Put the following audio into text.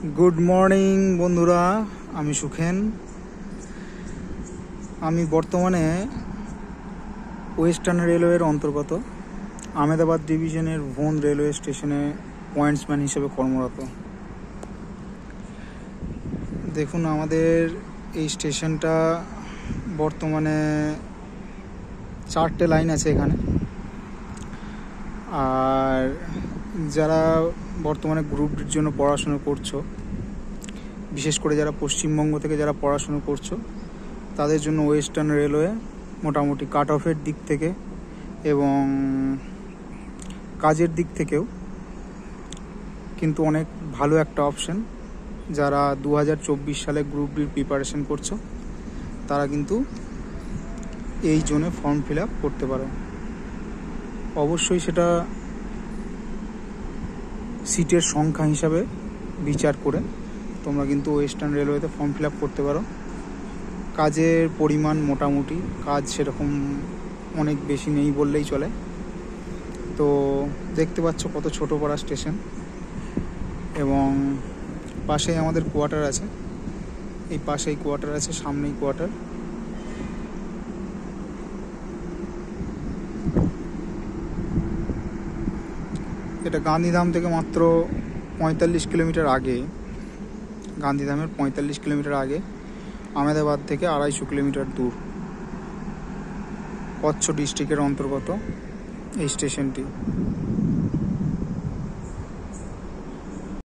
Good morning बंधुरा आमी सुखेन आमी बर्तमाने वेस्टार्न रेलवेर अंतर्गत आहमेदाबाद डिविजनेर भोन रेलवे स्टेशने पॉइंट्समैन हिसेबे कर्मरत। देखुन आमादेर এই স্টেশনটা বর্তমানে 4টে লাইন আছে এখানে। আর যারা বর্তমানে গ্রুপ ডির জন্য পড়াশোনা করছো, বিশেষ করে যারা পশ্চিমবঙ্গ থেকে যারা পড়াশোনা করছো তাদের জন্য ওয়েস্টার্ন রেলওয়ে মোটামুটি কাট অফের দিক থেকে এবং কাজের দিক থেকেও কিন্তু অনেক ভালো একটা অপশন। যারা 2024 সালে গ্রুপ ডির প্রিপারেশন করছো তারা কিন্তু এই জোনে ফর্ম ফিল আপ করতে পারো। অবশ্যই সেটা সিটের সংখ্যা হিসাবে বিচার করে তোমরা কিন্তু ওয়েস্টার্ন রেলওয়েতে ফর্ম ফিল আপ করতে পারো। কাজের পরিমাণ মোটামুটি, কাজ সেরকম অনেক বেশি নেই বললেই চলে। তো দেখতে পাচ্ছ কত ছোট পাড়া স্টেশন এবং পাশেই আমাদের কোয়ার্টার আছে। এই পাশেই কোয়ার্টার আছে, সামনেই কোয়ার্টার। এটা গান্ধীধাম থেকে মাত্র 45 কিলোমিটার আগে, গান্ধীধামের 45 কিলোমিটার আগে, আহমেদাবাদ থেকে 250 কিলোমিটার দূর, কচ্ছ ডিস্ট্রিক্টের অন্তর্গত এই স্টেশনটি।